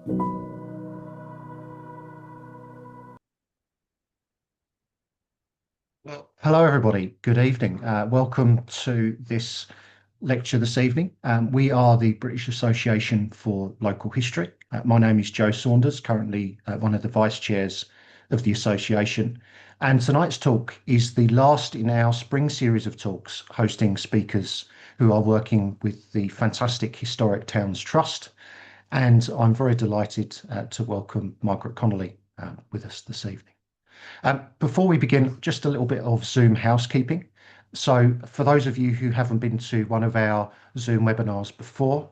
Well, hello everybody. Good evening. Welcome to this lecture this evening. We are the British Association for Local History. My name is Joe Saunders, currently one of the vice chairs of the association. And tonight's talk is the last in our spring series of talks, hosting speakers who are working with the fantastic Historic Towns Trust. And I'm very delighted to welcome Margaret Connolly with us this evening. Before we begin, just a little bit of Zoom housekeeping. So for those of you who haven't been to one of our Zoom webinars before,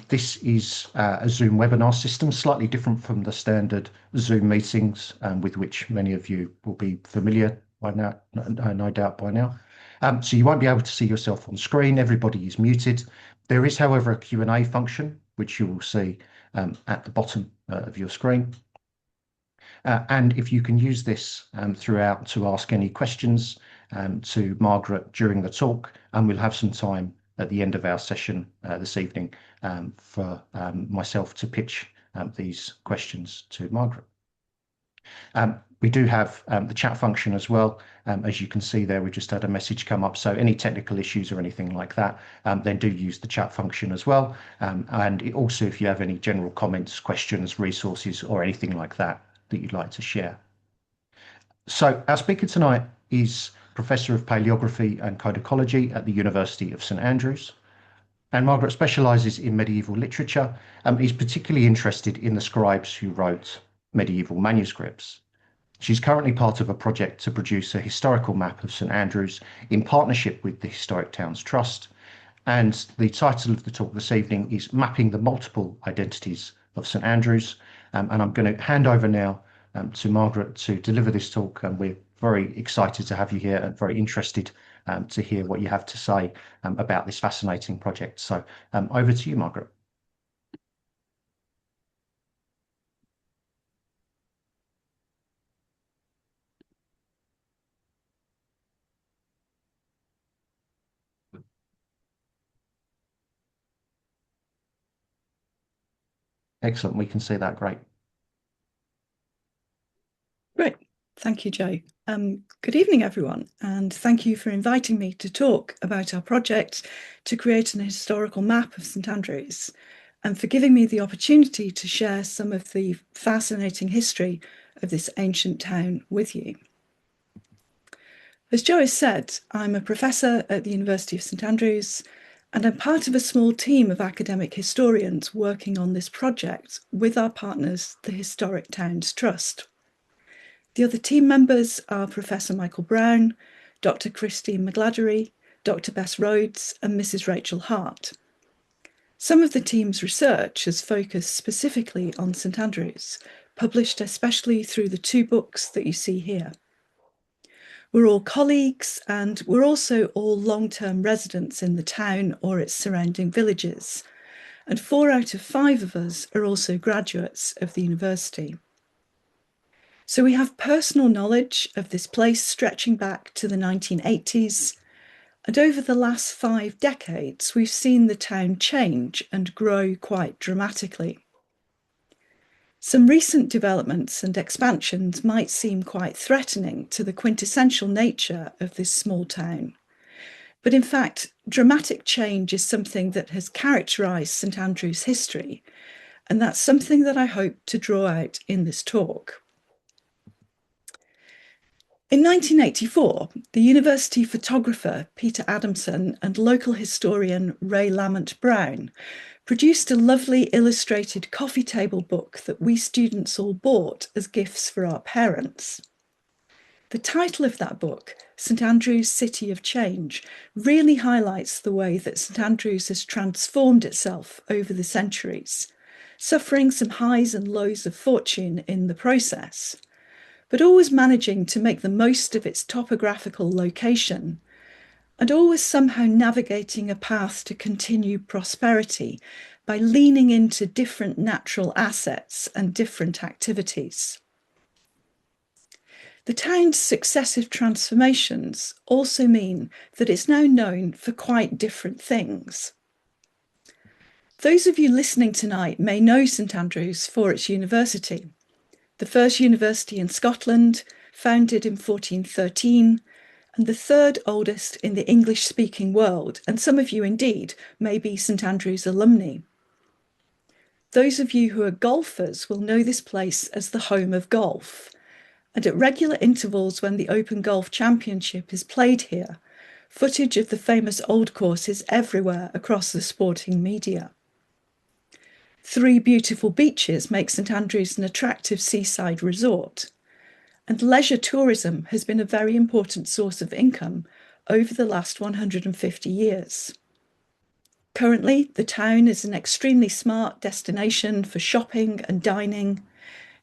this is a Zoom webinar system, slightly different from the standard Zoom meetings with which many of you will be familiar by now, no doubt by now. So you won't be able to see yourself on screen. Everybody is muted. There is, however, a Q&A function, which you will see at the bottom of your screen. And if you can use this throughout to ask any questions to Margaret during the talk, and we'll have some time at the end of our session this evening for myself to pitch these questions to Margaret. We do have the chat function as well. As you can see there, we just had a message come up. So any technical issues or anything like that, then do use the chat function as well. And also, if you have any general comments, questions, resources, or anything like that you'd like to share. So our speaker tonight is Professor of Paleography and Codicology at the University of St Andrews. And Margaret specialises in medieval literature and is particularly interested in the scribes who wrote medieval manuscripts. She's currently part of a project to produce a historical map of St Andrews in partnership with the Historic Towns Trust. And the title of the talk this evening is Mapping the Multiple Identities of St Andrews. And I'm going to hand over now to Margaret to deliver this talk. And we're very excited to have you here and very interested to hear what you have to say about this fascinating project. So over to you, Margaret. Excellent. We can see that. Great. Great. Thank you, Joe. Good evening, everyone, and thank you for inviting me to talk about our project to create an historical map of St Andrews, and for giving me the opportunity to share some of the fascinating history of this ancient town with you. As Joe has said, I'm a professor at the University of St Andrews, and I'm part of a small team of academic historians working on this project with our partners, the Historic Towns Trust. The other team members are Professor Michael Brown, Dr. Christine McGladdery, Dr. Bess Rhodes, and Mrs. Rachel Hart. Some of the team's research has focused specifically on St Andrews, published especially through the two books that you see here. We're all colleagues, and we're also all long-term residents in the town or its surrounding villages. And 4 out of 5 of us are also graduates of the university. So we have personal knowledge of this place stretching back to the 1980s. And over the last 5 decades, we've seen the town change and grow quite dramatically. Some recent developments and expansions might seem quite threatening to the quintessential nature of this small town. But in fact, dramatic change is something that has characterised St Andrews' history, and that's something that I hope to draw out in this talk. In 1984, the university photographer Peter Adamson and local historian Ray Lamont Brown produced a lovely illustrated coffee table book that we students all bought as gifts for our parents. The title of that book, St Andrews, City of Change, really highlights the way that St Andrews has transformed itself over the centuries, suffering some highs and lows of fortune in the process, but always managing to make the most of its topographical location and always somehow navigating a path to continued prosperity by leaning into different natural assets and different activities. The town's successive transformations also mean that it's now known for quite different things. Those of you listening tonight may know St Andrews for its university, the first university in Scotland, founded in 1413, and the third oldest in the English-speaking world, and some of you indeed may be St Andrews alumni. Those of you who are golfers will know this place as the home of golf, and at regular intervals when the Open Golf Championship is played here, footage of the famous old course is everywhere across the sporting media. 3 beautiful beaches make St Andrews an attractive seaside resort, and leisure tourism has been a very important source of income over the last 150 years. Currently, the town is an extremely smart destination for shopping and dining,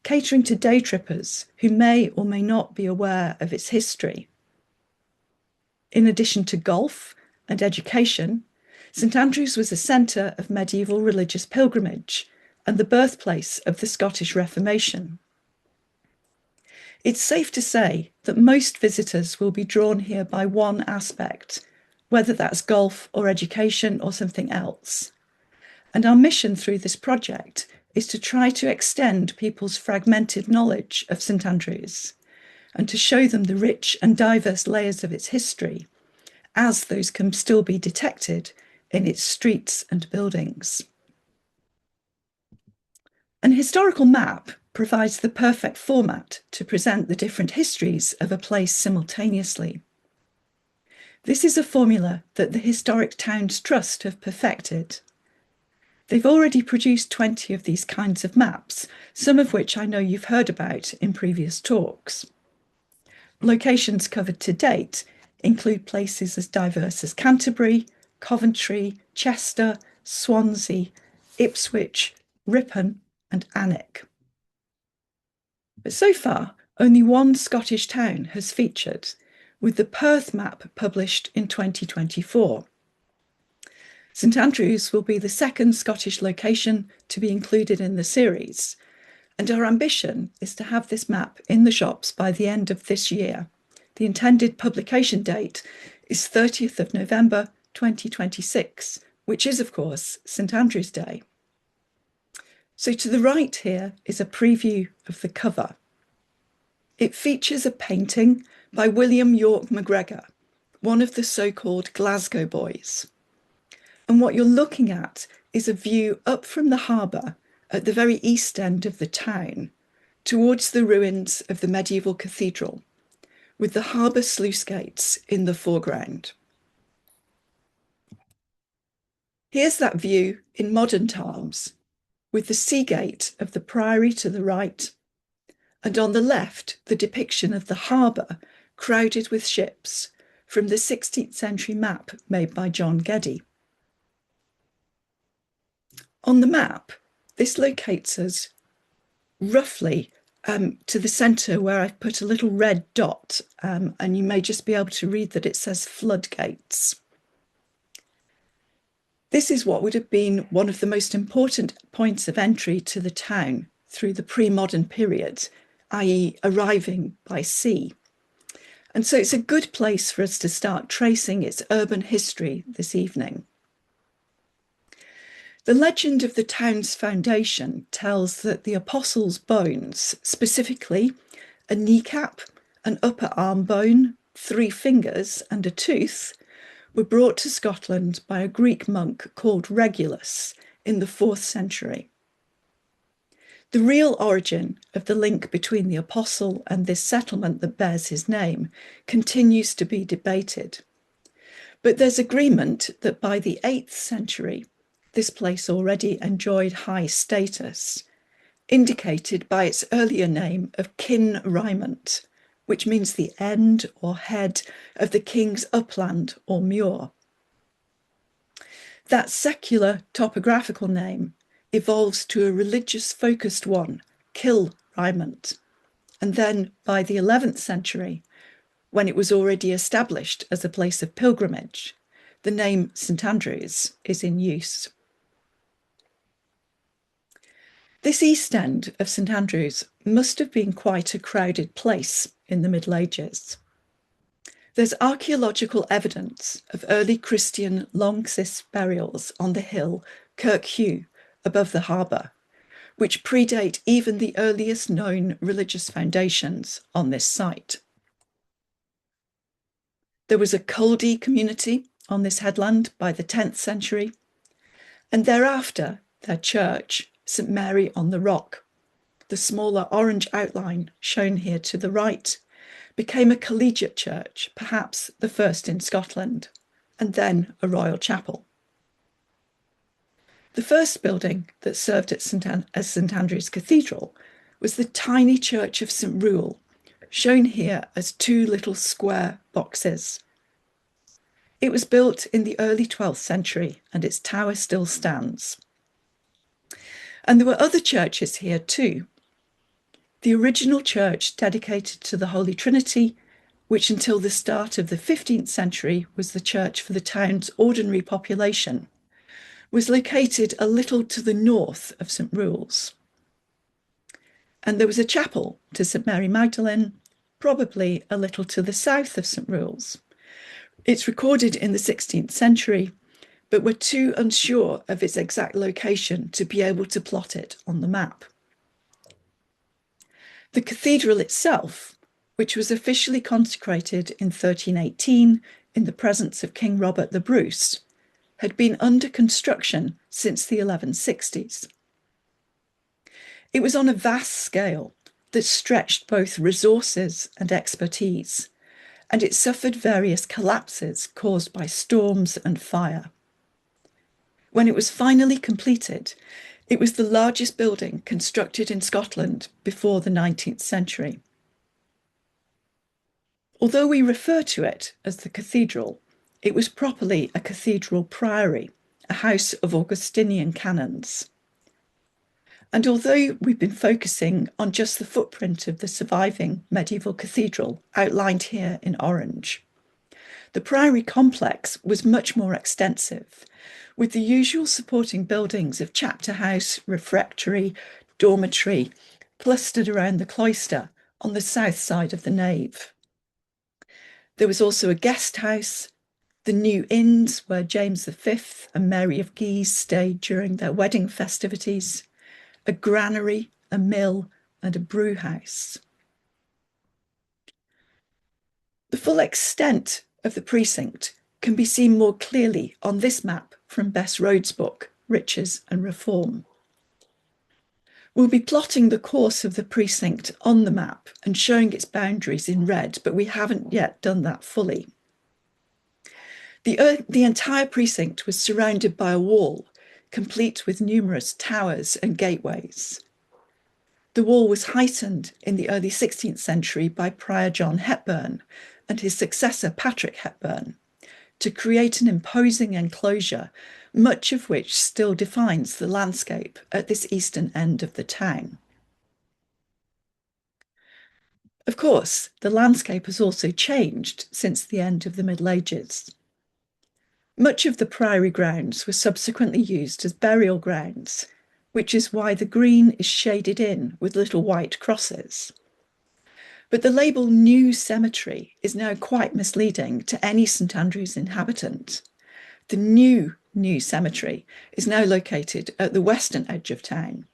catering to day trippers who may or may not be aware of its history. In addition to golf and education, St Andrews was a centre of medieval religious pilgrimage and the birthplace of the Scottish Reformation. It's safe to say that most visitors will be drawn here by one aspect, whether that's golf or education or something else. And our mission through this project is to try to extend people's fragmented knowledge of St Andrews and to show them the rich and diverse layers of its history, as those can still be detected in its streets and buildings. An historical map provides the perfect format to present the different histories of a place simultaneously. This is a formula that the Historic Towns Trust have perfected. They've already produced 20 of these kinds of maps, some of which I know you've heard about in previous talks. Locations covered to date include places as diverse as Canterbury, Coventry, Chester, Swansea, Ipswich, Ripon, and Alnwick. But so far, only one Scottish town has featured, with the Perth map published in 2024. St Andrews will be the second Scottish location to be included in the series, and our ambition is to have this map in the shops by the end of this year. The intended publication date is 30th of November 2026, which is, of course, St Andrew's Day. So to the right here is a preview of the cover. It features a painting by William York MacGregor, one of the so-called Glasgow boys. And what you're looking at is a view up from the harbour at the very east end of the town, towards the ruins of the medieval cathedral, with the harbour sluice gates in the foreground. Here's that view in modern times, with the sea gate of the priory to the right, and on the left, the depiction of the harbour crowded with ships from the 16th century map made by John Geddy. On the map, this locates us roughly to the centre where I've put a little red dot, and you may just be able to read that it says floodgates. This is what would have been one of the most important points of entry to the town through the pre-modern period, i.e. arriving by sea. And so it's a good place for us to start tracing its urban history this evening. The legend of the town's foundation tells that the apostles' bones, specifically a kneecap, an upper arm bone, 3 fingers, and a tooth, were brought to Scotland by a Greek monk called Regulus in the 4th century. The real origin of the link between the apostle and this settlement that bears his name continues to be debated. But there's agreement that by the 8th century, this place already enjoyed high status, indicated by its earlier name of Kin Rymont, which means the end or head of the king's upland or muir. That secular topographical name evolves to a religious-focused one, Kil Rymont, and then by the 11th century, when it was already established as a place of pilgrimage, the name St Andrews is in use. This east end of St Andrews must have been quite a crowded place in the Middle Ages. There's archaeological evidence of early Christian long cis burials on the hill Kirkhew, above the harbour, which predate even the earliest known religious foundations on this site. There was a Culdee community on this headland by the 10th century, and thereafter their church, St Mary on the Rock, the smaller orange outline shown here to the right, became a collegiate church, perhaps the first in Scotland, and then a royal chapel. The first building that served as St Andrew's Cathedral was the tiny church of St Rule, shown here as two little square boxes. It was built in the early 12th century, and its tower still stands. And there were other churches here too. The original church dedicated to the Holy Trinity, which until the start of the 15th century was the church for the town's ordinary population, was located a little to the north of St Rule's. And there was a chapel to St Mary Magdalene, probably a little to the south of St Rule's. It's recorded in the 16th century, but we're too unsure of its exact location to be able to plot it on the map. The cathedral itself, which was officially consecrated in 1318 in the presence of King Robert the Bruce, had been under construction since the 1160s. It was on a vast scale that stretched both resources and expertise, and it suffered various collapses caused by storms and fire. When it was finally completed, it was the largest building constructed in Scotland before the 19th century. Although we refer to it as the cathedral, it was properly a cathedral priory, a house of Augustinian canons. And although we've been focusing on just the footprint of the surviving medieval cathedral outlined here in orange, the priory complex was much more extensive, with the usual supporting buildings of chapter house, refectory, dormitory, clustered around the cloister on the south side of the nave. There was also a guest house, the new inns where James V and Mary of Guise stayed during their wedding festivities, a granary, a mill, and a brew house. The full extent of the precinct can be seen more clearly on this map from Bess Rhodes' book, Riches and Reform. We'll be plotting the course of the precinct on the map and showing its boundaries in red, but we haven't yet done that fully. The entire precinct was surrounded by a wall, complete with numerous towers and gateways. The wall was heightened in the early 16th century by Prior John Hepburn and his successor Patrick Hepburn to create an imposing enclosure, much of which still defines the landscape at this eastern end of the town. Of course, the landscape has also changed since the end of the Middle Ages. Much of the priory grounds were subsequently used as burial grounds, which is why the green is shaded in with little white crosses. But the label New Cemetery is now quite misleading to any St Andrews inhabitant. The new cemetery is now located at the western edge of town.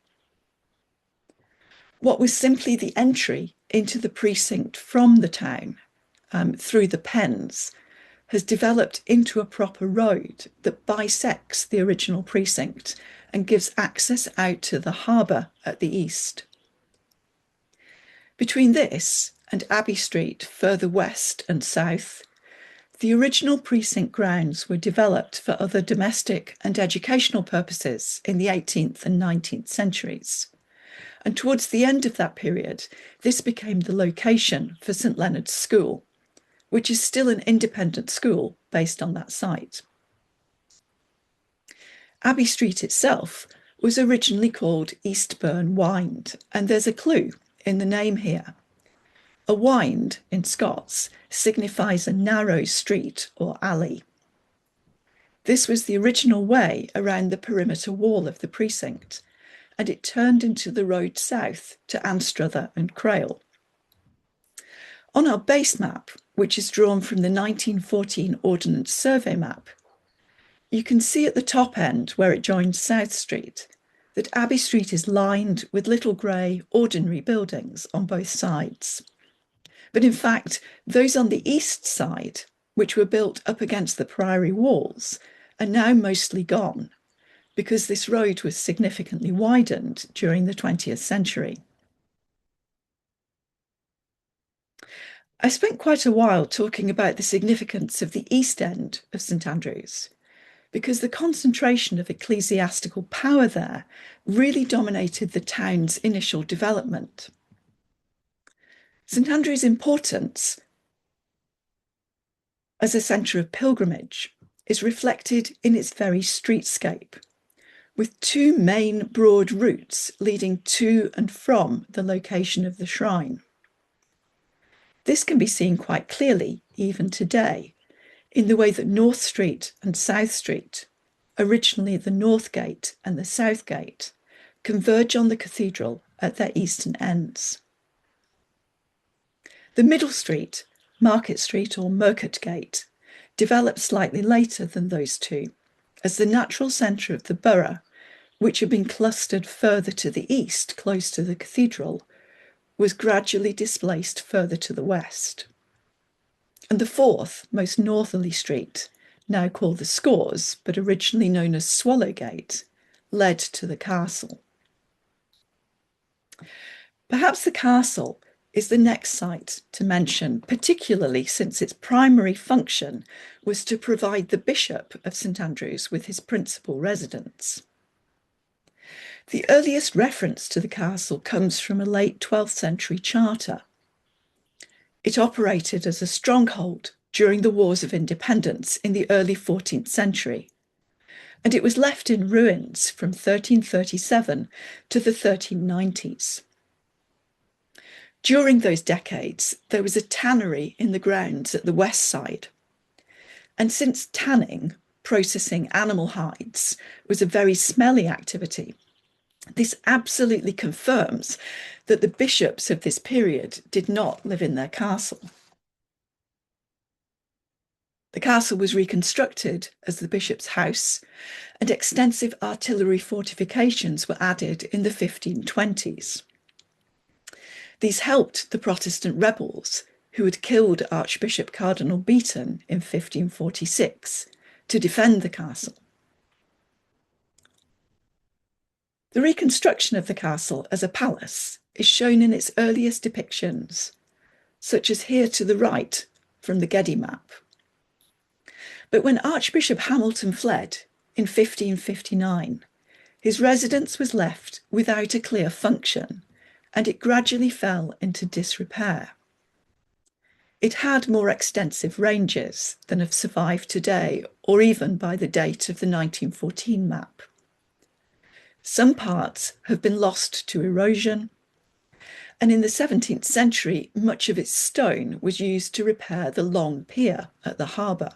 What was simply the entry into the precinct from the town through the Pens has developed into a proper road that bisects the original precinct and gives access out to the harbour at the east. Between this and Abbey Street further west and south, the original precinct grounds were developed for other domestic and educational purposes in the 18th and 19th centuries. And towards the end of that period, this became the location for St Leonard's School, which is still an independent school based on that site. Abbey Street itself was originally called Eastburn Wynd, and there's a clue in the name here. A wynd in Scots signifies a narrow street or alley. This was the original way around the perimeter wall of the precinct, and it turned into the road south to Anstruther and Crail. On our base map, which is drawn from the 1914 Ordnance Survey map, you can see at the top end where it joins South Street that Abbey Street is lined with little grey ordinary buildings on both sides. But in fact, those on the east side, which were built up against the priory walls, are now mostly gone because this road was significantly widened during the 20th century. I spent quite a while talking about the significance of the east end of St Andrews, because the concentration of ecclesiastical power there really dominated the town's initial development. St Andrews' importance as a centre of pilgrimage is reflected in its very streetscape, with two main broad routes leading to and from the location of the shrine. This can be seen quite clearly even today in the way that North Street and South Street, originally the North Gate and the South Gate, converge on the cathedral at their eastern ends. The middle street, Market Street or Mercat Gate, developed slightly later than those two, as the natural centre of the borough, which had been clustered further to the east, close to the cathedral, was gradually displaced further to the west. And the fourth, most northerly street, now called the Scores, but originally known as Swallowgate, led to the castle. Perhaps the castle is the next site to mention, particularly since its primary function was to provide the Bishop of St Andrews with his principal residence. The earliest reference to the castle comes from a late 12th century charter. It operated as a stronghold during the Wars of Independence in the early 14th century, and it was left in ruins from 1337 to the 1390s. During those decades, there was a tannery in the grounds at the west side. And since tanning, processing animal hides, was a very smelly activity, this absolutely confirms that the bishops of this period did not live in their castle. The castle was reconstructed as the bishop's house, and extensive artillery fortifications were added in the 1520s. These helped the Protestant rebels who had killed Archbishop Cardinal Beaton in 1546 to defend the castle. The reconstruction of the castle as a palace is shown in its earliest depictions, such as here to the right from the Geddy map. But when Archbishop Hamilton fled in 1559, his residence was left without a clear function, and it gradually fell into disrepair. It had more extensive ranges than have survived today, or even by the date of the 1914 map. Some parts have been lost to erosion, and in the 17th century, much of its stone was used to repair the long pier at the harbour.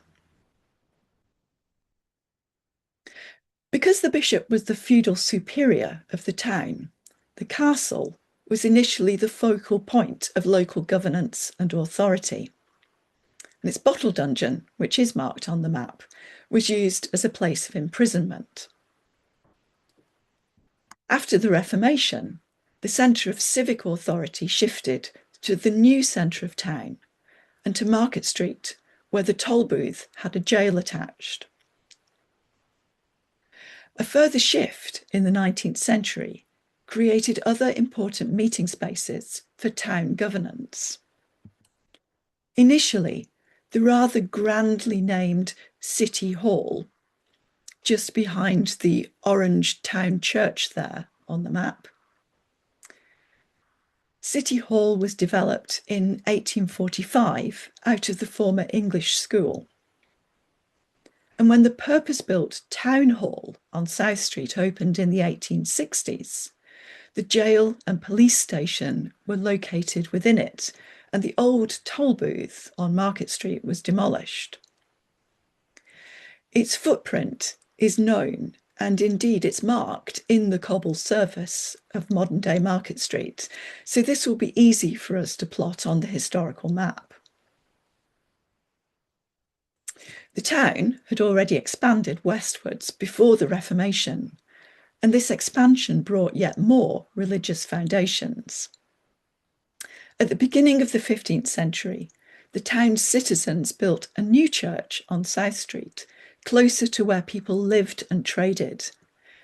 Because the bishop was the feudal superior of the town, the castle was initially the focal point of local governance and authority. And its bottle dungeon, which is marked on the map, was used as a place of imprisonment. After the Reformation, the centre of civic authority shifted to the new centre of town and to Market Street, where the toll booth had a jail attached. A further shift in the 19th century created other important meeting spaces for town governance. Initially, the rather grandly named City Hall, just behind the orange town church there on the map. City Hall was developed in 1845 out of the former English school. And when the purpose-built Town Hall on South Street opened in the 1860s, the jail and police station were located within it, and the old toll booth on Market Street was demolished. Its footprint is known, and indeed it's marked in the cobble surface of modern-day Market Street, so this will be easy for us to plot on the historical map. The town had already expanded westwards before the Reformation, and this expansion brought yet more religious foundations. At the beginning of the 15th century, the town's citizens built a new church on South Street, closer to where people lived and traded,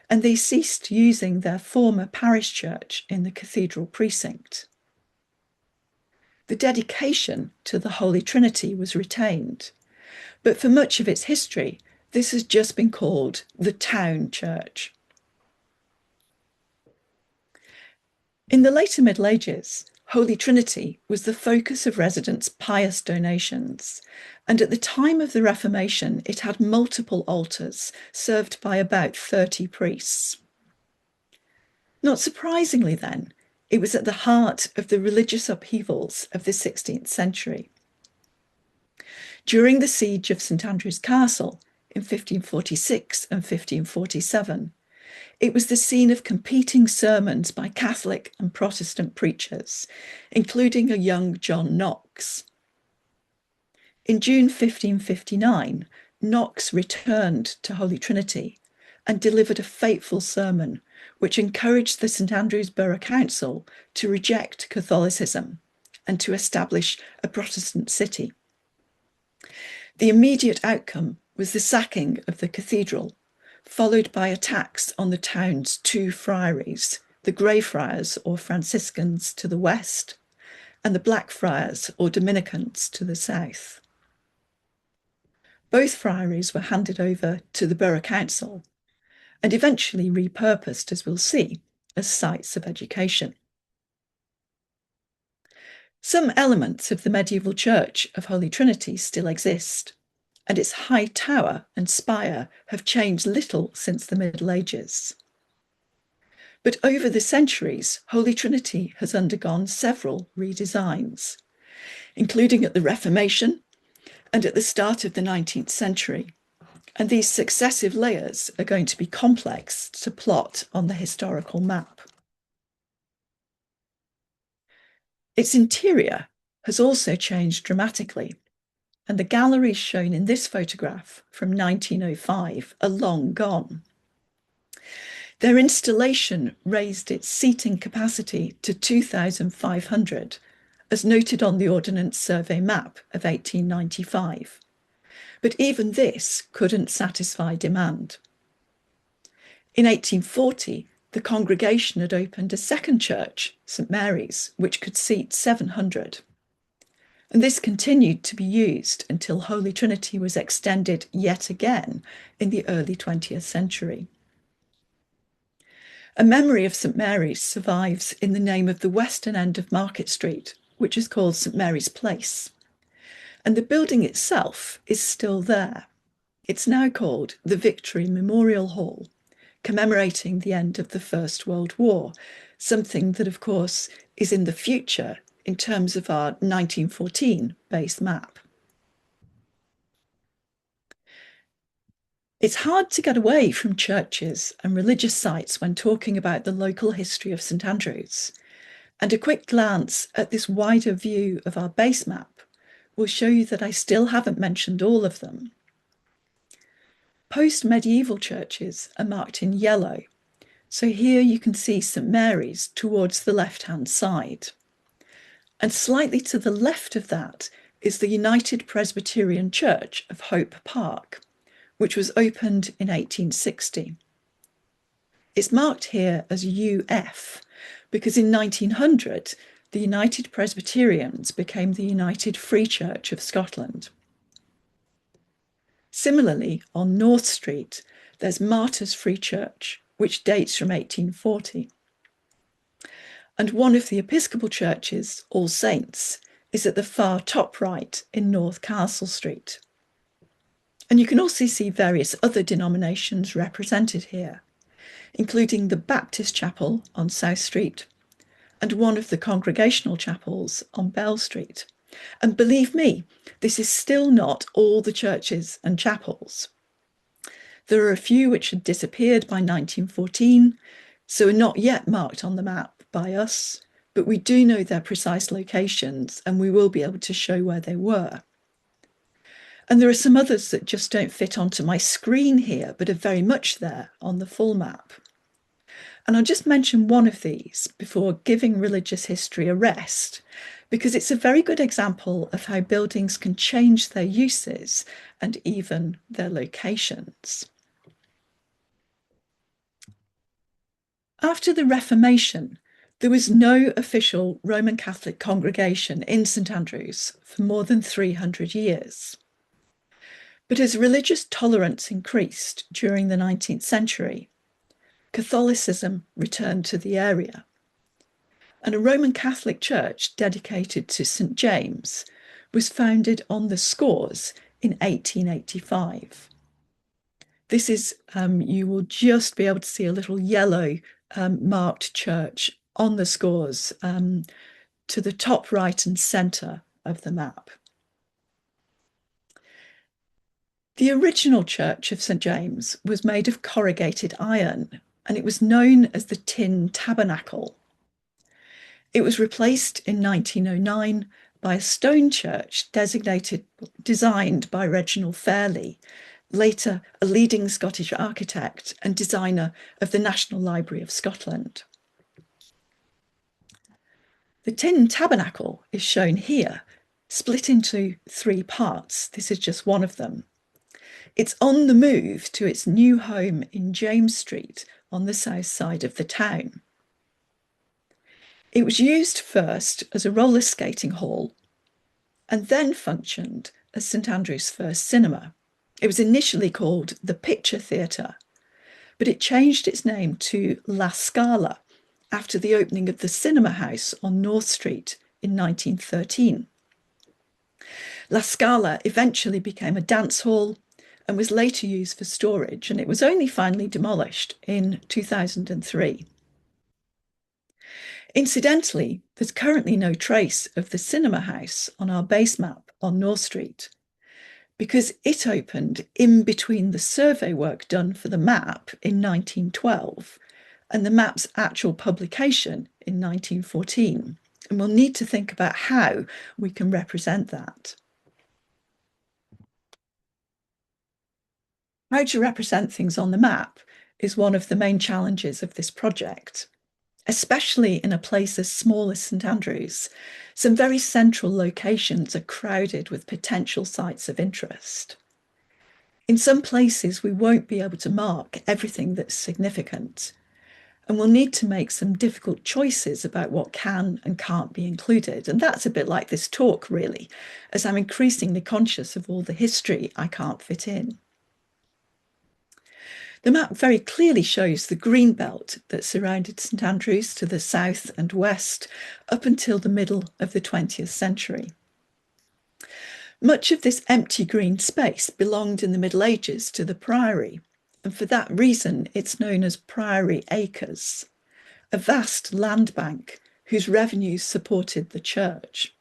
and they ceased using their former parish church in the cathedral precinct. The dedication to the Holy Trinity was retained, but for much of its history, this has just been called the town church. In the later Middle Ages, Holy Trinity was the focus of residents' pious donations, and at the time of the Reformation, it had multiple altars served by about 30 priests. Not surprisingly, then, it was at the heart of the religious upheavals of the 16th century. During the siege of St Andrew's Castle in 1546 and 1547, it was the scene of competing sermons by Catholic and Protestant preachers, including a young John Knox. In June 1559, Knox returned to Holy Trinity and delivered a fateful sermon which encouraged the St Andrews Borough Council to reject Catholicism and to establish a Protestant city. The immediate outcome was the sacking of the cathedral, followed by attacks on the town's two friaries, the Grey Friars or Franciscans to the west, and the Black Friars or Dominicans to the south. Both friaries were handed over to the Borough Council and eventually repurposed, as we'll see, as sites of education. Some elements of the medieval church of Holy Trinity still exist, and its high tower and spire have changed little since the Middle Ages. But over the centuries, Holy Trinity has undergone several redesigns, including at the Reformation and at the start of the 19th century. And these successive layers are going to be complex to plot on the historical map. Its interior has also changed dramatically, and the galleries shown in this photograph from 1905 are long gone. Their installation raised its seating capacity to 2,500, as noted on the Ordnance Survey map of 1895. But even this couldn't satisfy demand. In 1840, the congregation had opened a second church, St Mary's, which could seat 700. And this continued to be used until Holy Trinity was extended yet again in the early 20th century. A memory of St Mary's survives in the name of the western end of Market Street, which is called St Mary's Place. And the building itself is still there. It's now called the Victory Memorial Hall, commemorating the end of the First World War, something that, of course, is in the future in terms of our 1914 base map. It's hard to get away from churches and religious sites when talking about the local history of St Andrews, and a quick glance at this wider view of our base map will show you that I still haven't mentioned all of them. Post-medieval churches are marked in yellow, so here you can see St Mary's towards the left-hand side. And slightly to the left of that is the United Presbyterian Church of Hope Park, which was opened in 1860. It's marked here as UF because in 1900, the United Presbyterians became the United Free Church of Scotland. Similarly, on North Street, there's Martyrs Free Church, which dates from 1840. And one of the Episcopal churches, All Saints, is at the far top right in North Castle Street. And you can also see various other denominations represented here, including the Baptist Chapel on South Street and one of the Congregational chapels on Bell Street. And believe me, this is still not all the churches and chapels. There are a few which had disappeared by 1914, so are not yet marked on the map by us, but we do know their precise locations and we will be able to show where they were. And there are some others that just don't fit onto my screen here, but are very much there on the full map. And I'll just mention one of these before giving religious history a rest, because it's a very good example of how buildings can change their uses and even their locations. After the Reformation, there was no official Roman Catholic congregation in St Andrews for more than 300 years. But as religious tolerance increased during the 19th century, Catholicism returned to the area. And a Roman Catholic church dedicated to St James was founded on the Scores in 1885. This is, you will just be able to see a little yellow marked church on the Scores to the top right and centre of the map. The original church of St James was made of corrugated iron, and it was known as the Tin Tabernacle. It was replaced in 1909 by a stone church designed by Reginald Fairley, later a leading Scottish architect and designer of the National Library of Scotland. The Tin Tabernacle is shown here, split into 3 parts. This is just one of them. It's on the move to its new home in James Street on the south side of the town. It was used first as a roller skating hall and then functioned as St Andrew's first cinema. It was initially called the Picture Theatre, but it changed its name to La Scala after the opening of the cinema house on North Street in 1913. La Scala eventually became a dance hall and was later used for storage, and it was only finally demolished in 2003. Incidentally, there's currently no trace of the cinema house on our base map on North Street, because it opened in between the survey work done for the map in 1912 and the map's actual publication in 1914. And we'll need to think about how we can represent that. How to represent things on the map is one of the main challenges of this project, especially in a place as small as St Andrews. Some very central locations are crowded with potential sites of interest. In some places, we won't be able to mark everything that's significant, and we'll need to make some difficult choices about what can and can't be included. And that's a bit like this talk, really, as I'm increasingly conscious of all the history I can't fit in. The map very clearly shows the green belt that surrounded St Andrews to the south and west up until the middle of the 20th century. Much of this empty green space belonged in the Middle Ages to the Priory, and for that reason it's known as Priory Acres, a vast land bank whose revenues supported the church.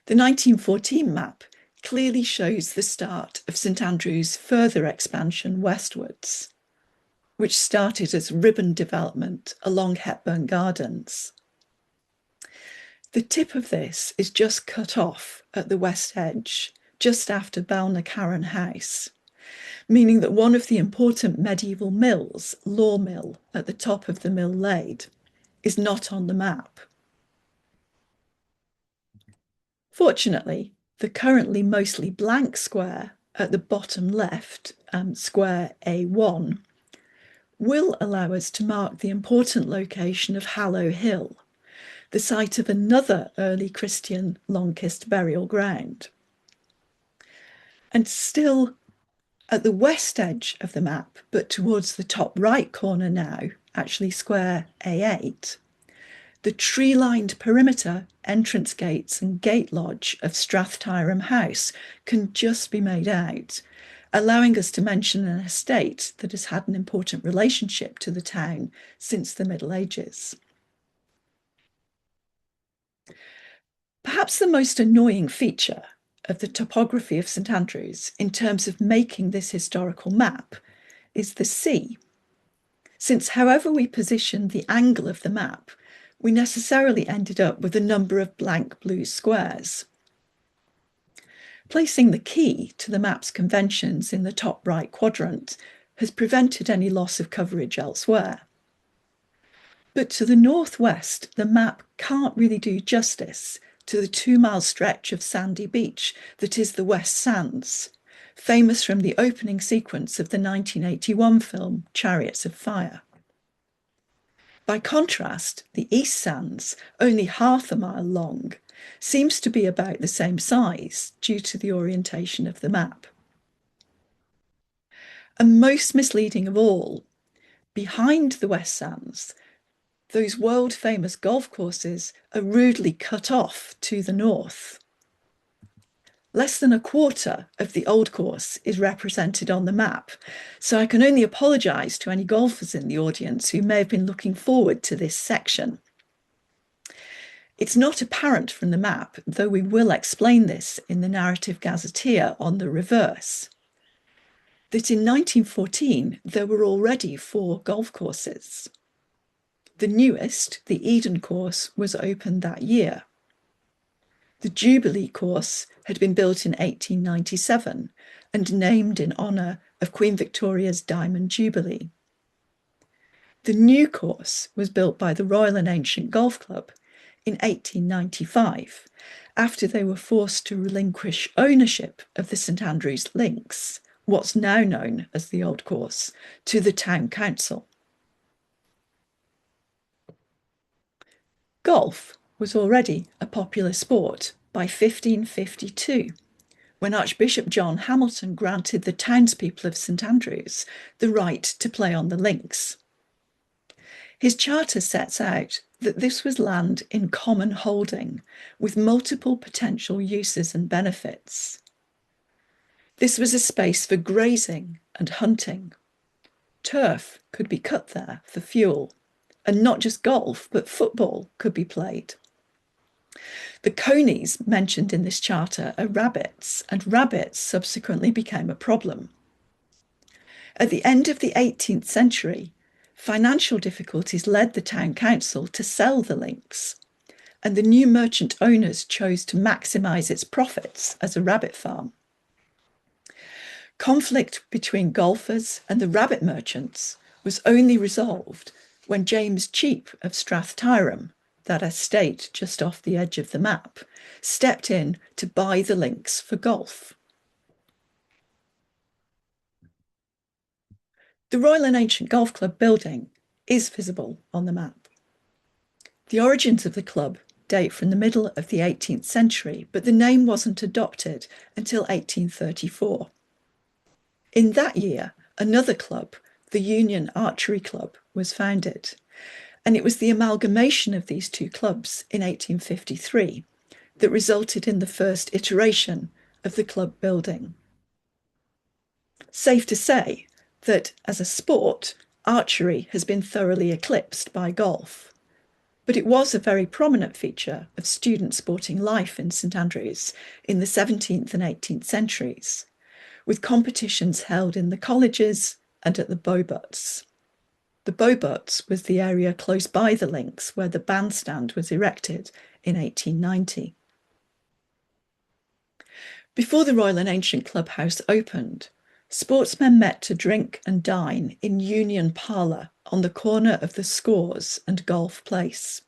The 1914 map clearly shows the start of St Andrews' further expansion westwards, which started as ribbon development along Hepburn Gardens. The tip of this is just cut off at the west edge, just after Balnacarron House, meaning that one of the important medieval mills, Law Mill, at the top of the Mill Lade, is not on the map. Fortunately, the currently mostly blank square at the bottom left, square A1, will allow us to mark the important location of Hallow Hill, the site of another early Christian Longkist burial ground. And still at the west edge of the map, but towards the top right corner now, actually square A8, the tree-lined perimeter, entrance gates and gate lodge of Strathtyreham House can just be made out, allowing us to mention an estate that has had an important relationship to the town since the Middle Ages. Perhaps the most annoying feature of the topography of St Andrews in terms of making this historical map is the sea, since however we position the angle of the map, we necessarily ended up with a number of blank blue squares. Placing the key to the map's conventions in the top right quadrant has prevented any loss of coverage elsewhere. But to the northwest, the map can't really do justice to the 2-mile stretch of sandy beach that is the West Sands, famous from the opening sequence of the 1981 film Chariots of Fire. By contrast, the East Sands, only half a mile long, seems to be about the same size due to the orientation of the map. And most misleading of all, behind the West Sands, those world-famous golf courses are rudely cut off to the north. Less than a quarter of the old course is represented on the map, so I can only apologise to any golfers in the audience who may have been looking forward to this section. It's not apparent from the map, though we will explain this in the narrative gazetteer on the reverse, that in 1914 there were already 4 golf courses. The newest, the Eden course, was opened that year. The Jubilee course had been built in 1897 and named in honour of Queen Victoria's Diamond Jubilee. The new course was built by the Royal and Ancient Golf Club in 1895, after they were forced to relinquish ownership of the St Andrews Links, what's now known as the Old Course, to the Town Council. Golf was already a popular sport by 1552, when Archbishop John Hamilton granted the townspeople of St Andrews the right to play on the links. His charter sets out that this was land in common holding with multiple potential uses and benefits. This was a space for grazing and hunting. Turf could be cut there for fuel, and not just golf, but football could be played. The conies mentioned in this charter are rabbits, and rabbits subsequently became a problem. At the end of the 18th century, financial difficulties led the town council to sell the links, and the new merchant owners chose to maximise its profits as a rabbit farm. Conflict between golfers and the rabbit merchants was only resolved when James Cheap of Strathtyreham, that estate just off the edge of the map, stepped in to buy the links for golf. The Royal and Ancient Golf Club building is visible on the map. The origins of the club date from the middle of the 18th century, but the name wasn't adopted until 1834. In that year, another club, the Union Archery Club, was founded, and it was the amalgamation of these 2 clubs in 1853 that resulted in the first iteration of the club building. Safe to say that, as a sport, archery has been thoroughly eclipsed by golf, but it was a very prominent feature of student sporting life in St Andrews in the 17th and 18th centuries, with competitions held in the colleges and at the Bowbutts. The Bowbutts was the area close by the links where the bandstand was erected in 1890. Before the Royal and Ancient Clubhouse opened, sportsmen met to drink and dine in Union Parlour on the corner of the Scores and Golf Place.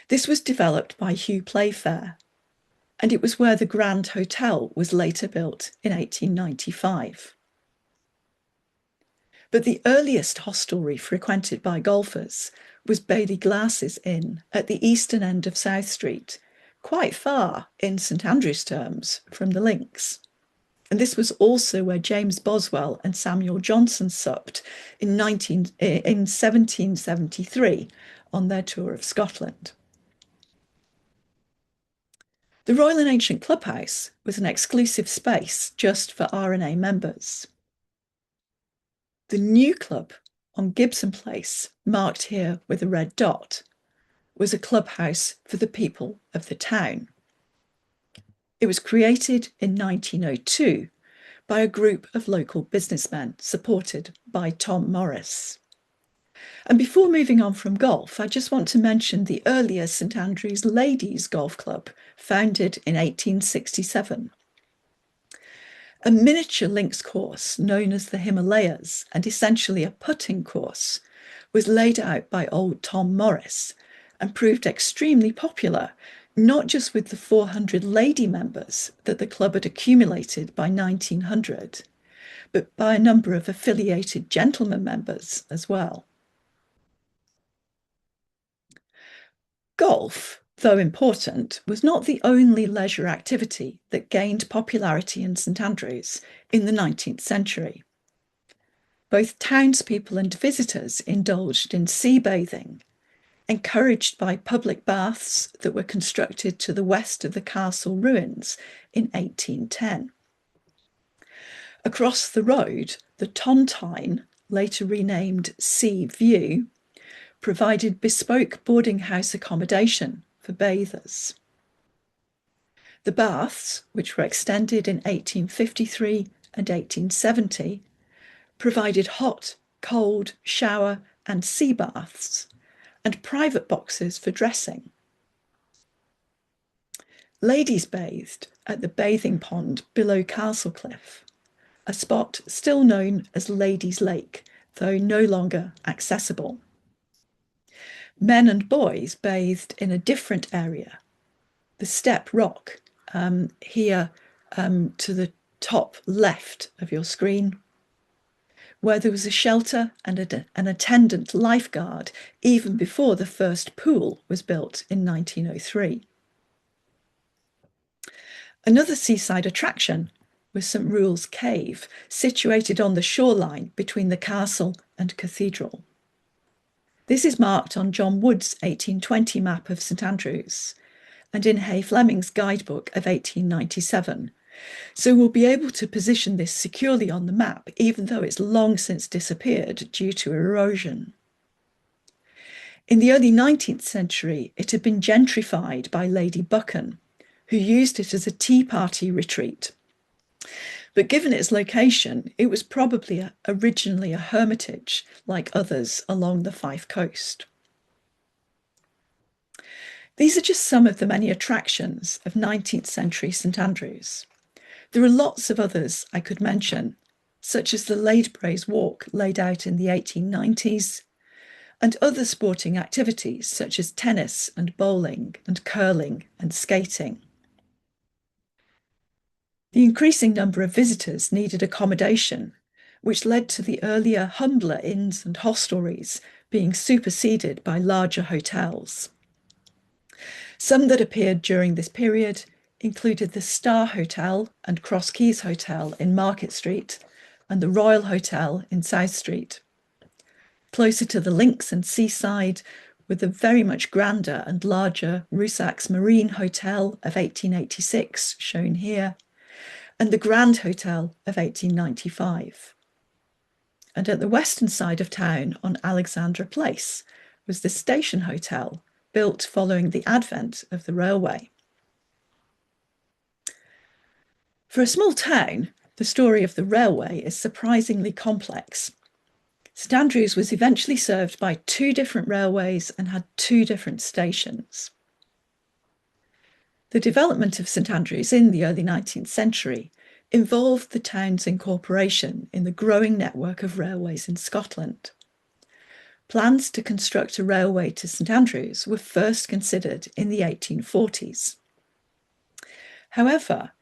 This was developed by Hugh Playfair, and it was where the Grand Hotel was later built in 1895. But the earliest hostelry frequented by golfers was Bailey Glass's Inn at the eastern end of South Street, quite far, in St Andrews terms, from the links. And this was also where James Boswell and Samuel Johnson supped in 1773 on their tour of Scotland. The Royal and Ancient Clubhouse was an exclusive space just for R&A members. The new club on Gibson Place, marked here with a red dot, was a clubhouse for the people of the town. It was created in 1902 by a group of local businessmen supported by Tom Morris. And before moving on from golf, I just want to mention the earlier St Andrews Ladies Golf Club, founded in 1867. A miniature links course known as the Himalayas, and essentially a putting course, was laid out by old Tom Morris and proved extremely popular, not just with the 400 lady members that the club had accumulated by 1900, but by a number of affiliated gentlemen members as well. Golf, though important, was not the only leisure activity that gained popularity in St Andrews in the 19th century. Both townspeople and visitors indulged in sea bathing, encouraged by public baths that were constructed to the west of the castle ruins in 1810. Across the road, the Tontine, later renamed Sea View, provided bespoke boarding house accommodation for bathers. The baths, which were extended in 1853 and 1870, provided hot, cold, shower, and sea baths, and private boxes for dressing. Ladies bathed at the bathing pond below Castle Cliff, a spot still known as Ladies' Lake, though no longer accessible. Men and boys bathed in a different area, the Step Rock, here to the top left of your screen, where there was a shelter and an attendant lifeguard even before the first pool was built in 1903. Another seaside attraction was St Rule's Cave, situated on the shoreline between the castle and cathedral. This is marked on John Wood's 1820 map of St Andrews and in Hay Fleming's guidebook of 1897, so we'll be able to position this securely on the map, even though it's long since disappeared due to erosion. In the early 19th century, it had been gentrified by Lady Buchan, who used it as a tea party retreat. But given its location, it was probably originally a hermitage, like others along the Fife coast. These are just some of the many attractions of 19th century St Andrews. There are lots of others I could mention, such as the Laidbrays Walk laid out in the 1890s, and other sporting activities such as tennis and bowling and curling and skating. The increasing number of visitors needed accommodation, which led to the earlier, humbler inns and hostelries being superseded by larger hotels. Some that appeared during this period included the Star Hotel and Cross Keys Hotel in Market Street and the Royal Hotel in South Street. Closer to the links and seaside were the very much grander and larger Rusac's Marine Hotel of 1886, shown here, and the Grand Hotel of 1895. And at the western side of town on Alexandra Place was the Station Hotel, built following the advent of the railway. For a small town, the story of the railway is surprisingly complex. St Andrews was eventually served by two different railways and had two different stations. The development of St Andrews in the early 19th century involved the town's incorporation in the growing network of railways in Scotland. Plans to construct a railway to St Andrews were first considered in the 1840s. However,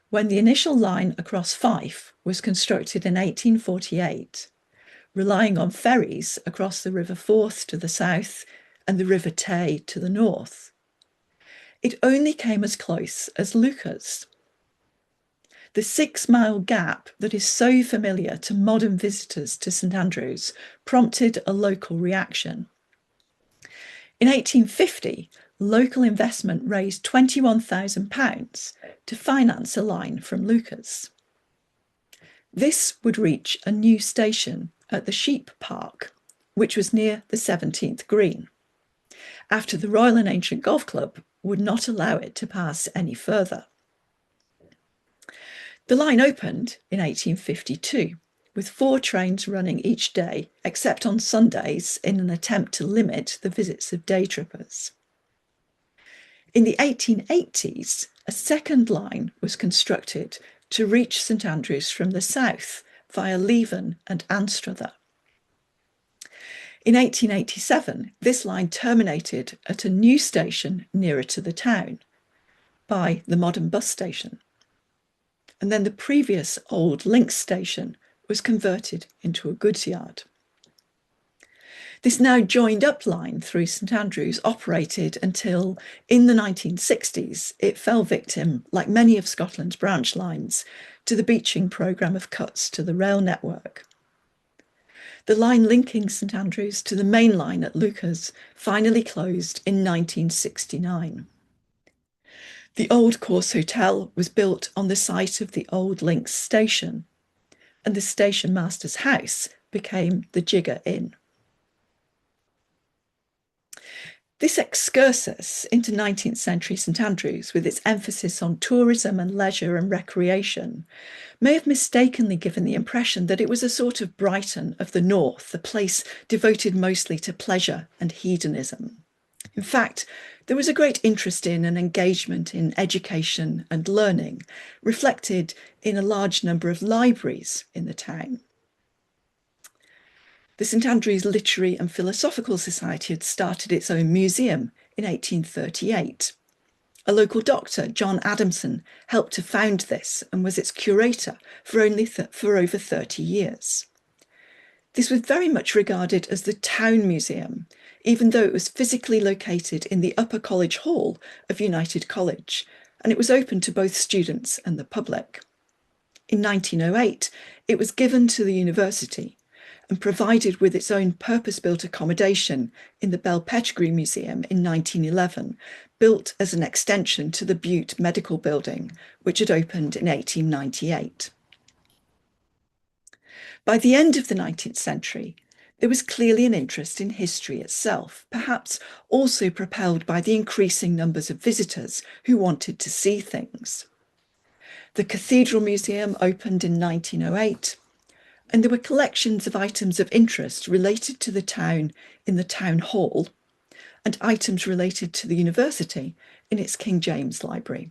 when the initial line across Fife was constructed in 1848, relying on ferries across the River Forth to the south and the River Tay to the north, it only came as close as Lucas. The 6-mile gap that is so familiar to modern visitors to St Andrews prompted a local reaction. In 1850, local investment raised £21,000 to finance a line from Lucas. This would reach a new station at the Sheep Park, which was near the 17th Green, after the Royal and Ancient Golf Club would not allow it to pass any further. The line opened in 1852, with 4 trains running each day, except on Sundays, in an attempt to limit the visits of day trippers. In the 1880s, a second line was constructed to reach St Andrews from the south via Leven and Anstruther. In 1887, this line terminated at a new station nearer to the town by the modern bus station. And then the previous old Links station was converted into a goods yard. This now joined up line through St Andrews operated until, in the 1960s, it fell victim, like many of Scotland's branch lines, to the beaching programme of cuts to the rail network. The line linking St Andrews to the main line at Lucas finally closed in 1969. The old Course Hotel was built on the site of the old Links station, and the station master's house became the Jigger Inn. This excursus into 19th century St Andrews, with its emphasis on tourism and leisure and recreation, may have mistakenly given the impression that it was a sort of Brighton of the north, a place devoted mostly to pleasure and hedonism. In fact, there was a great interest in and engagement in education and learning, reflected in a large number of libraries in the town. The St Andrews Literary and Philosophical Society had started its own museum in 1838. A local doctor, John Adamson, helped to found this and was its curator for over 30 years. This was very much regarded as the town museum, even though it was physically located in the upper college hall of United College, and it was open to both students and the public. In 1908, it was given to the university and provided with its own purpose-built accommodation in the Bell Pettigrew Museum in 1911, built as an extension to the Bute Medical Building, which had opened in 1898. By the end of the 19th century, there was clearly an interest in history itself, perhaps also propelled by the increasing numbers of visitors who wanted to see things. The Cathedral Museum opened in 1908, and there were collections of items of interest related to the town in the town hall and items related to the university in its King James Library.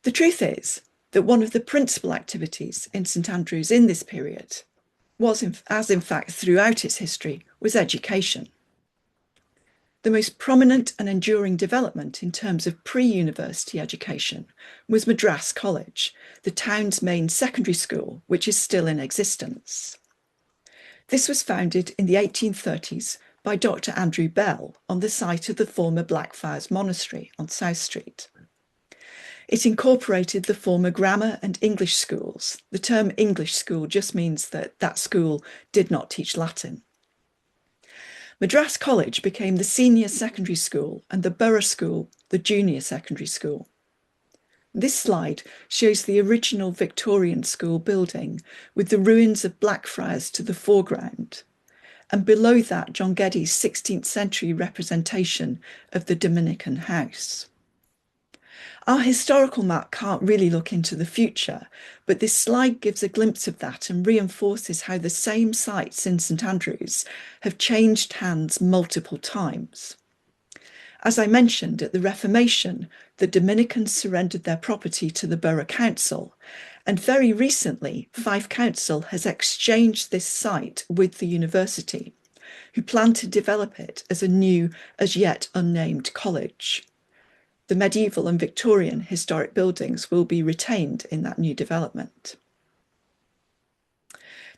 The truth is that one of the principal activities in St Andrews in this period was, as in fact throughout its history, was education. The most prominent and enduring development in terms of pre-university education was Madras College, the town's main secondary school, which is still in existence. This was founded in the 1830s by Dr. Andrew Bell on the site of the former Blackfriars Monastery on South Street. It incorporated the former grammar and English schools. The term English school just means that that school did not teach Latin. Madras College became the senior secondary school and the Borough School the junior secondary school. This slide shows the original Victorian school building with the ruins of Blackfriars to the foreground, and below that John Geddes' 16th century representation of the Dominican house. Our historical map can't really look into the future, but this slide gives a glimpse of that and reinforces how the same sites in St Andrews have changed hands multiple times. As I mentioned, at the Reformation, the Dominicans surrendered their property to the Borough Council, and very recently, Fife Council has exchanged this site with the university, who plan to develop it as a new, as yet unnamed college. The medieval and Victorian historic buildings will be retained in that new development.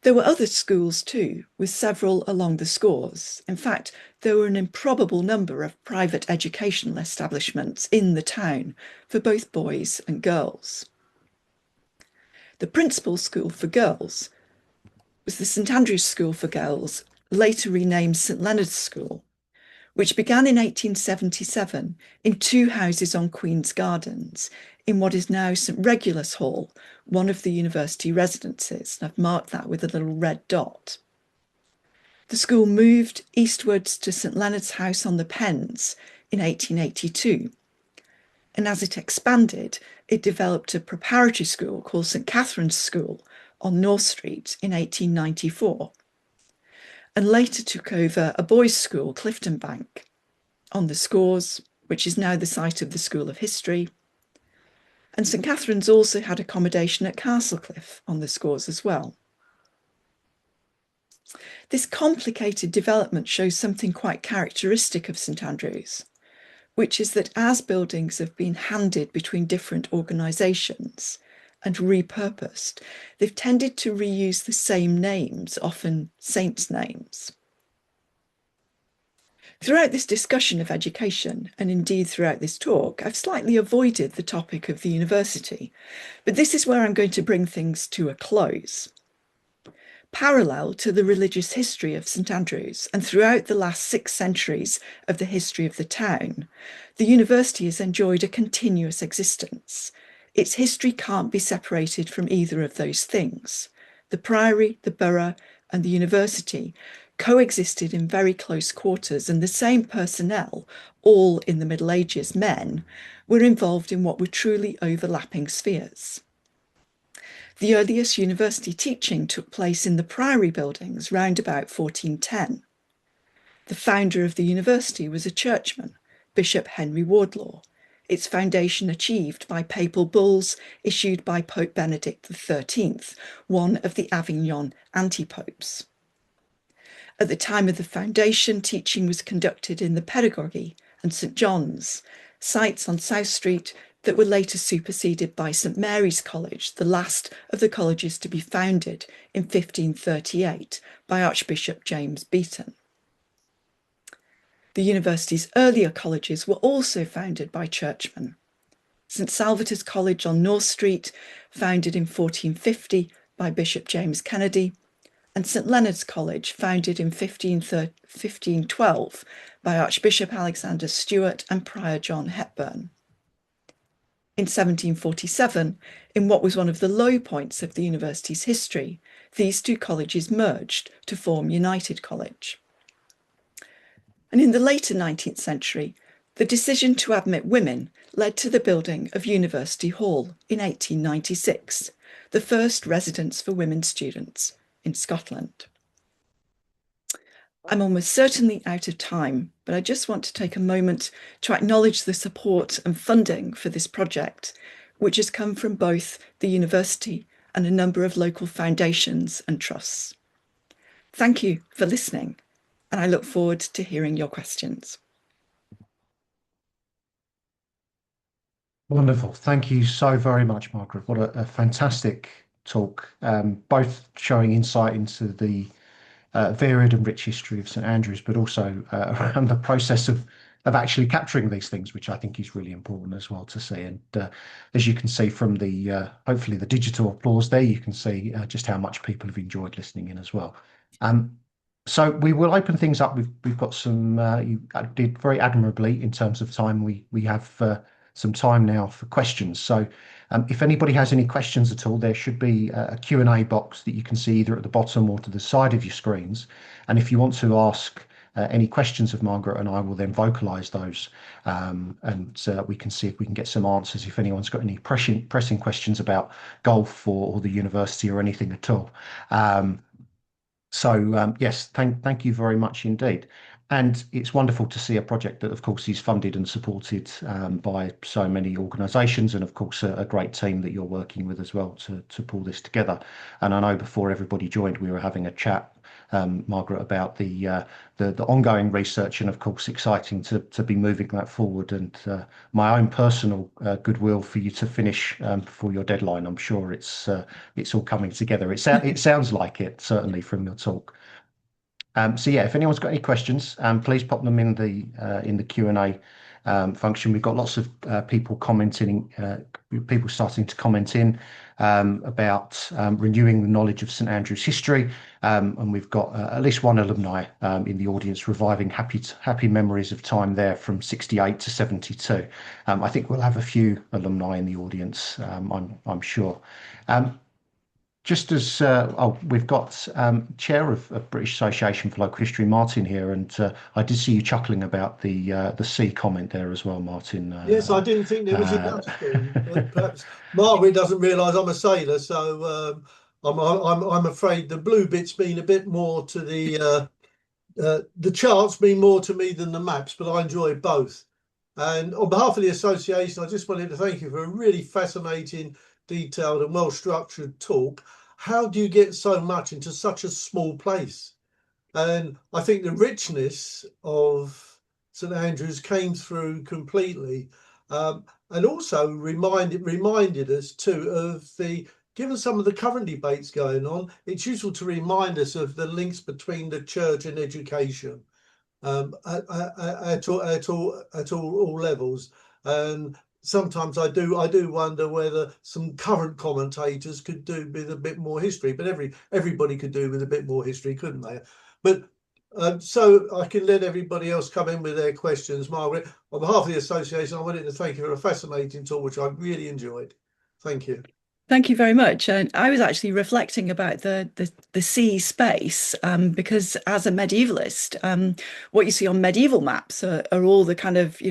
There were other schools too, with several along the scores. In fact, there were an improbable number of private educational establishments in the town for both boys and girls. The principal school for girls was the St Andrews School for Girls, later renamed St Leonard's School, which began in 1877 in two houses on Queen's Gardens, in what is now St Regulus Hall, one of the university residences. And I've marked that with a little red dot. The school moved eastwards to St Leonard's House on the Pens in 1882. And as it expanded, it developed a preparatory school called St Catherine's School on North Street in 1894. And later took over a boys' school, Clifton Bank, on the Scores, which is now the site of the School of History. And St Catherine's also had accommodation at Castlecliff on the scores as well. This complicated development shows something quite characteristic of St Andrews, which is that as buildings have been handed between different organisations and repurposed, they've tended to reuse the same names, often saints' names. Throughout this discussion of education, and indeed throughout this talk, I've slightly avoided the topic of the university, but this is where I'm going to bring things to a close. Parallel to the religious history of St Andrews and throughout the last 6 centuries of the history of the town, the university has enjoyed a continuous existence. Its history can't be separated from either of those things. The priory, the borough, and the university coexisted in very close quarters, and the same personnel, all in the Middle Ages men, were involved in what were truly overlapping spheres. The earliest university teaching took place in the priory buildings round about 1410. The founder of the university was a churchman, Bishop Henry Wardlaw, its foundation achieved by papal bulls issued by Pope Benedict XIII, one of the Avignon anti-popes. At the time of the foundation, teaching was conducted in the Pedagogy and St John's, sites on South Street that were later superseded by St Mary's College, the last of the colleges to be founded in 1538 by Archbishop James Beaton. The university's earlier colleges were also founded by churchmen. St Salvator's College on North Street, founded in 1450 by Bishop James Kennedy, and St Leonard's College, founded in 1512 by Archbishop Alexander Stewart and Prior John Hepburn. In 1747, in what was one of the low points of the university's history, these 2 colleges merged to form United College. And in the later 19th century, the decision to admit women led to the building of University Hall in 1896, the first residence for women students in Scotland. I'm almost certainly out of time, but I just want to take a moment to acknowledge the support and funding for this project, which has come from both the university and a number of local foundations and trusts. Thank you for listening, and I look forward to hearing your questions. Wonderful. Thank you so very much, Margaret. What a fantastic talk, both showing insight into the varied and rich history of St Andrews, but also around the process of actually capturing these things, which I think is really important as well to see. And as you can see from the hopefully the digital applause there, you can see just how much people have enjoyed listening in as well. So we will open things up. We've got some. You did very admirably in terms of time. We have some time now for questions. So if anybody has any questions at all, there should be a Q&A box that you can see either at the bottom or to the side of your screens. And if you want to ask any questions of Margaret and I will then vocalise those, and we can see if we can get some answers if anyone's got any pressing questions about golf or the university or anything at all. Yes, thank you very much indeed. And it's wonderful to see a project that, of course, is funded and supported by so many organisations, and of course a great team that you're working with as well to pull this together. And I know before everybody joined, we were having a chat, Margaret, about the ongoing research, and of course exciting to be moving that forward. And my own personal goodwill for you to finish before your deadline. I'm sure it's all coming together. It sounds like it, certainly from your talk. So yeah, if anyone's got any questions, please pop them in the Q&A function. We've got lots of people commenting, people starting to comment in about renewing the knowledge of St Andrews history, and we've got at least one alumni in the audience reviving happy memories of time there from 68 to 72. I think we'll have a few alumni in the audience, I'm sure. Just as we've got chair of British Association for Local History, Martin, here, and I did see you chuckling about the sea comment there as well, Martin. Yes, I didn't think there was enough spoon, but perhaps Margaret doesn't realise I'm a sailor, so I'm afraid the blue bits mean a bit more to the charts mean more to me than the maps, but I enjoy both. And on behalf of the association, I just wanted to thank you for a really fascinating, detailed and well-structured talk. How do you get so much into such a small place? And I think the richness of St Andrews came through completely, and also reminded us too of given some of the current debates going on, it's useful to remind us of the links between the church and education, at all levels. And sometimes I do wonder whether some current commentators could do with a bit more history, but everybody could do with a bit more history, couldn't they? But so I can let everybody else come in with their questions. Margaret, on behalf of the association, I wanted to thank you for a fascinating talk, which I really enjoyed. Thank you. Thank you very much. And I was actually reflecting about the sea space, because as a medievalist, what you see on medieval maps are all the kind of,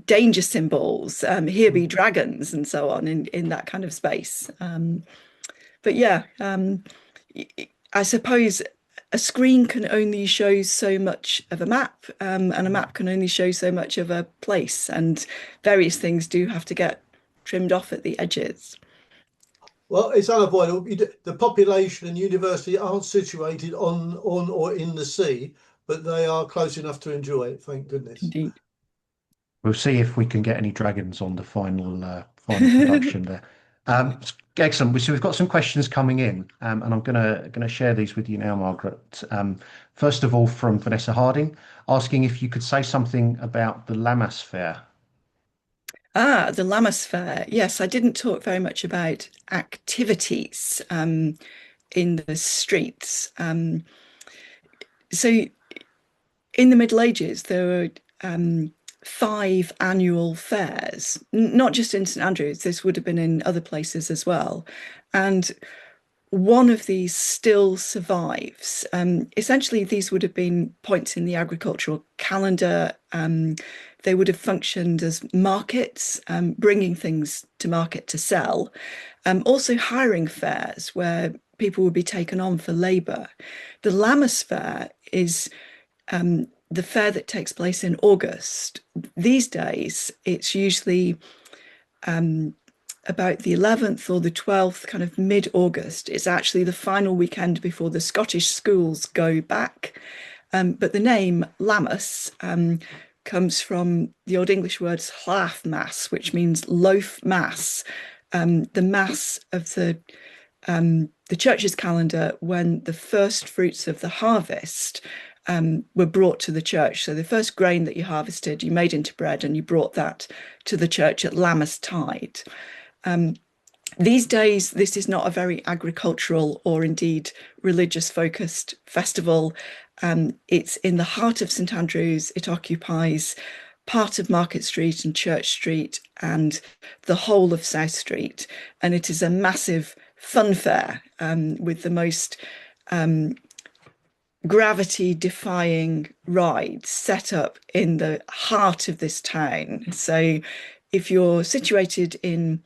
danger symbols, here be dragons and so on in that kind of space. But yeah, I suppose a screen can only show so much of a map, and a map can only show so much of a place, and various things do have to get trimmed off at the edges. Well, it's unavoidable. The population and university aren't situated on or in the sea, but they are close enough to enjoy it, thank goodness. Indeed. We'll see if we can get any dragons on the final production there. Excellent. So we've got some questions coming in, and I'm gonna share these with you now, Margaret. First of all, from Vanessa Harding, asking if you could say something about the Lammas Fair. The Lammas Fair. Yes, I didn't talk very much about activities in the streets. So in the Middle Ages, there were 5 annual fairs, not just in St Andrews, this would have been in other places as well. And one of these still survives. Essentially, these would have been points in the agricultural calendar. They would have functioned as markets, bringing things to market to sell. Also hiring fairs where people would be taken on for labour. The Lammas Fair is the fair that takes place in August. These days, it's usually about the 11th or the 12th, kind of mid-August. It's actually the final weekend before the Scottish schools go back. But the name Lammas comes from the Old English words hlath mass, which means loaf mass, the mass of the church's calendar when the first fruits of the harvest were brought to the church. So the first grain that you harvested, you made into bread and you brought that to the church at Lammas tide. These days, this is not a very agricultural or indeed religious focused festival. It's in the heart of St Andrews. It occupies part of Market Street and Church Street and the whole of South Street. And it is a massive fun fair with the most gravity-defying rides set up in the heart of this town. So if you're situated in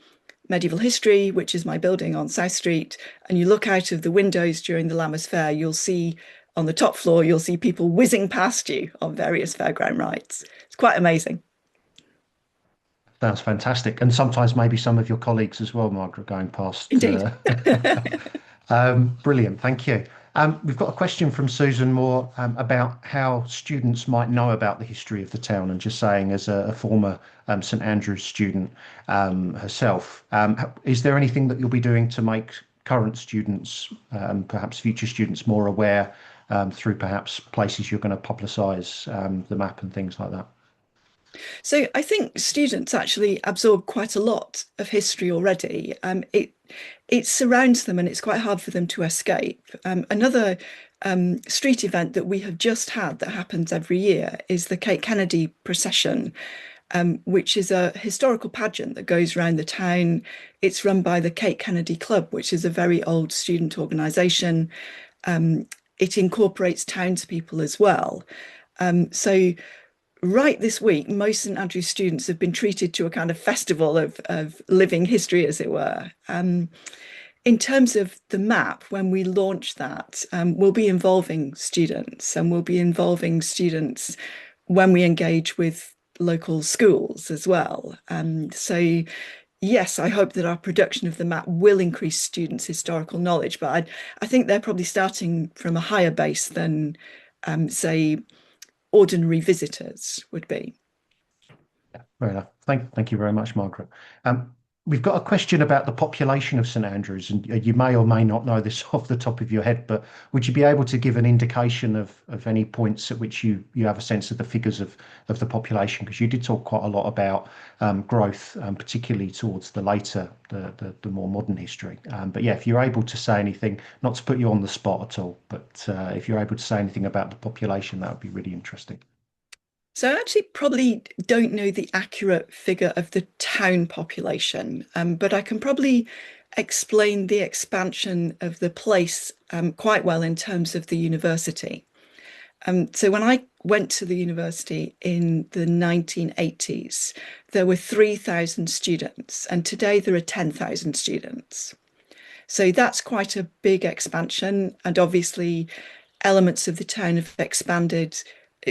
medieval history, which is my building on South Street, and you look out of the windows during the Lammas Fair, you'll see on the top floor, you'll see people whizzing past you on various fairground rides. It's quite amazing. That's fantastic. And sometimes maybe some of your colleagues as well, Margaret, going past. Indeed. Brilliant. Thank you. We've got a question from Susan Moore about how students might know about the history of the town, and just saying, as a former St Andrews student herself, is there anything that you'll be doing to make current students, perhaps future students, more aware through perhaps places you're going to publicise the map and things like that? So I think students actually absorb quite a lot of history already. It surrounds them and it's quite hard for them to escape. Another street event that we have just had that happens every year is the Kate Kennedy procession, which is a historical pageant that goes around the town. It's run by the Kate Kennedy Club, which is a very old student organisation. It incorporates townspeople as well. So right this week, most St Andrews students have been treated to a kind of festival of living history, as it were. In terms of the map, when we launch that, we'll be involving students, and we'll be involving students when we engage with local schools as well. So yes, I hope that our production of the map will increase students' historical knowledge, but I think they're probably starting from a higher base than, say, ordinary visitors would be. Yeah, fair enough. Thank you very much, Margaret. We've got a question about the population of St Andrews, and you may or may not know this off the top of your head, but would you be able to give an indication of any points at which you have a sense of the figures of the population? Because you did talk quite a lot about growth, particularly towards the later, the more modern history. But yeah, if you're able to say anything, not to put you on the spot at all, but if you're able to say anything about the population, that would be really interesting. So I actually probably don't know the accurate figure of the town population, but I can probably explain the expansion of the place quite well in terms of the university. So when I went to the university in the 1980s, there were 3,000 students, and today there are 10,000 students. So that's quite a big expansion, and obviously elements of the town have expanded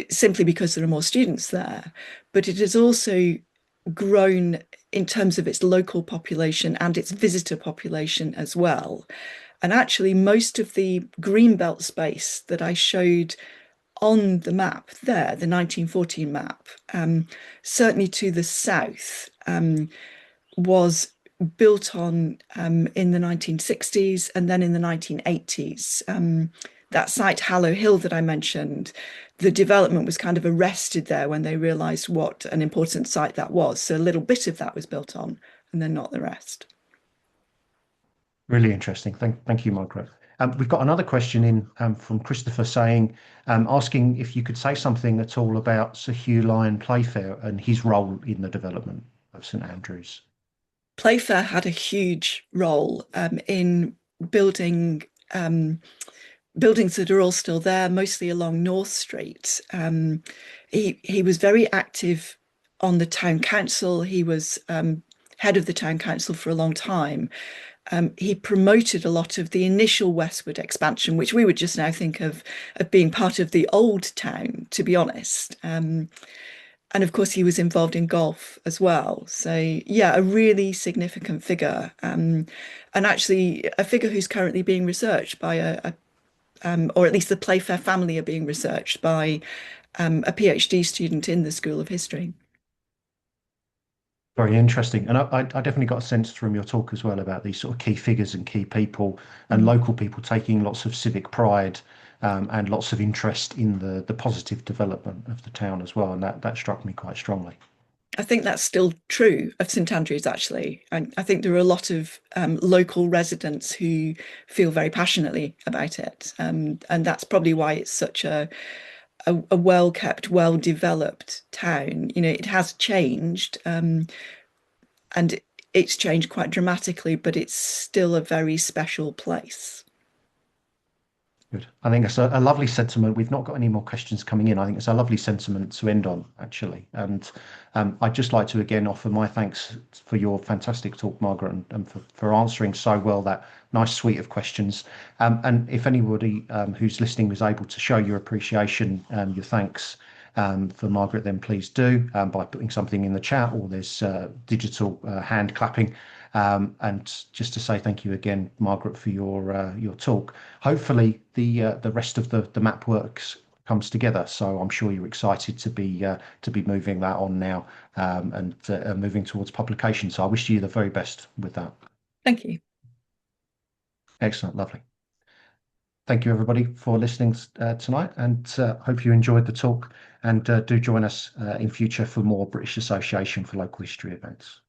simply because there are more students there, but it has also grown in terms of its local population and its visitor population as well. And actually, most of the greenbelt space that I showed on the map there, the 1914 map, certainly to the south, was built on in the 1960s and then in the 1980s. That site, Hallow Hill, that I mentioned, the development was kind of arrested there when they realised what an important site that was. So a little bit of that was built on, and then not the rest. Really interesting. Thank you, Margaret. We've got another question in from Christopher saying, asking if you could say something at all about Sir Hugh Lyon Playfair and his role in the development of St Andrews. Playfair had a huge role in building buildings that are all still there, mostly along North Street. He was very active on the town council. He was head of the town council for a long time. He promoted a lot of the initial westward expansion, which we would just now think of being part of the old town, to be honest. And of course, he was involved in golf as well. So yeah, a really significant figure, and actually a figure who's currently being researched by or at least the Playfair family are being researched by a PhD student in the School of History. Very interesting. And I definitely got a sense from your talk as well about these sort of key figures and key people and local people taking lots of civic pride and lots of interest in the positive development of the town as well. And that struck me quite strongly. I think that's still true of St Andrews, actually. I think there are a lot of local residents who feel very passionately about it. And that's probably why it's such a well-kept, well-developed town. You know, it has changed, and it's changed quite dramatically, but it's still a very special place. Good. I think it's a lovely sentiment. We've not got any more questions coming in. I think it's a lovely sentiment to end on, actually. And I'd just like to again offer my thanks for your fantastic talk, Margaret, and for answering so well that nice suite of questions. And if anybody who's listening was able to show your appreciation, your thanks for Margaret, then please do by putting something in the chat, or there's digital hand clapping. And just to say thank you again, Margaret, for your talk. Hopefully the rest of the map works comes together. So I'm sure you're excited to be moving that on now and moving towards publication. So I wish you the very best with that. Thank you. Excellent, lovely. Thank you everybody for listening tonight, and hope you enjoyed the talk. And do join us in future for more British Association for Local History events.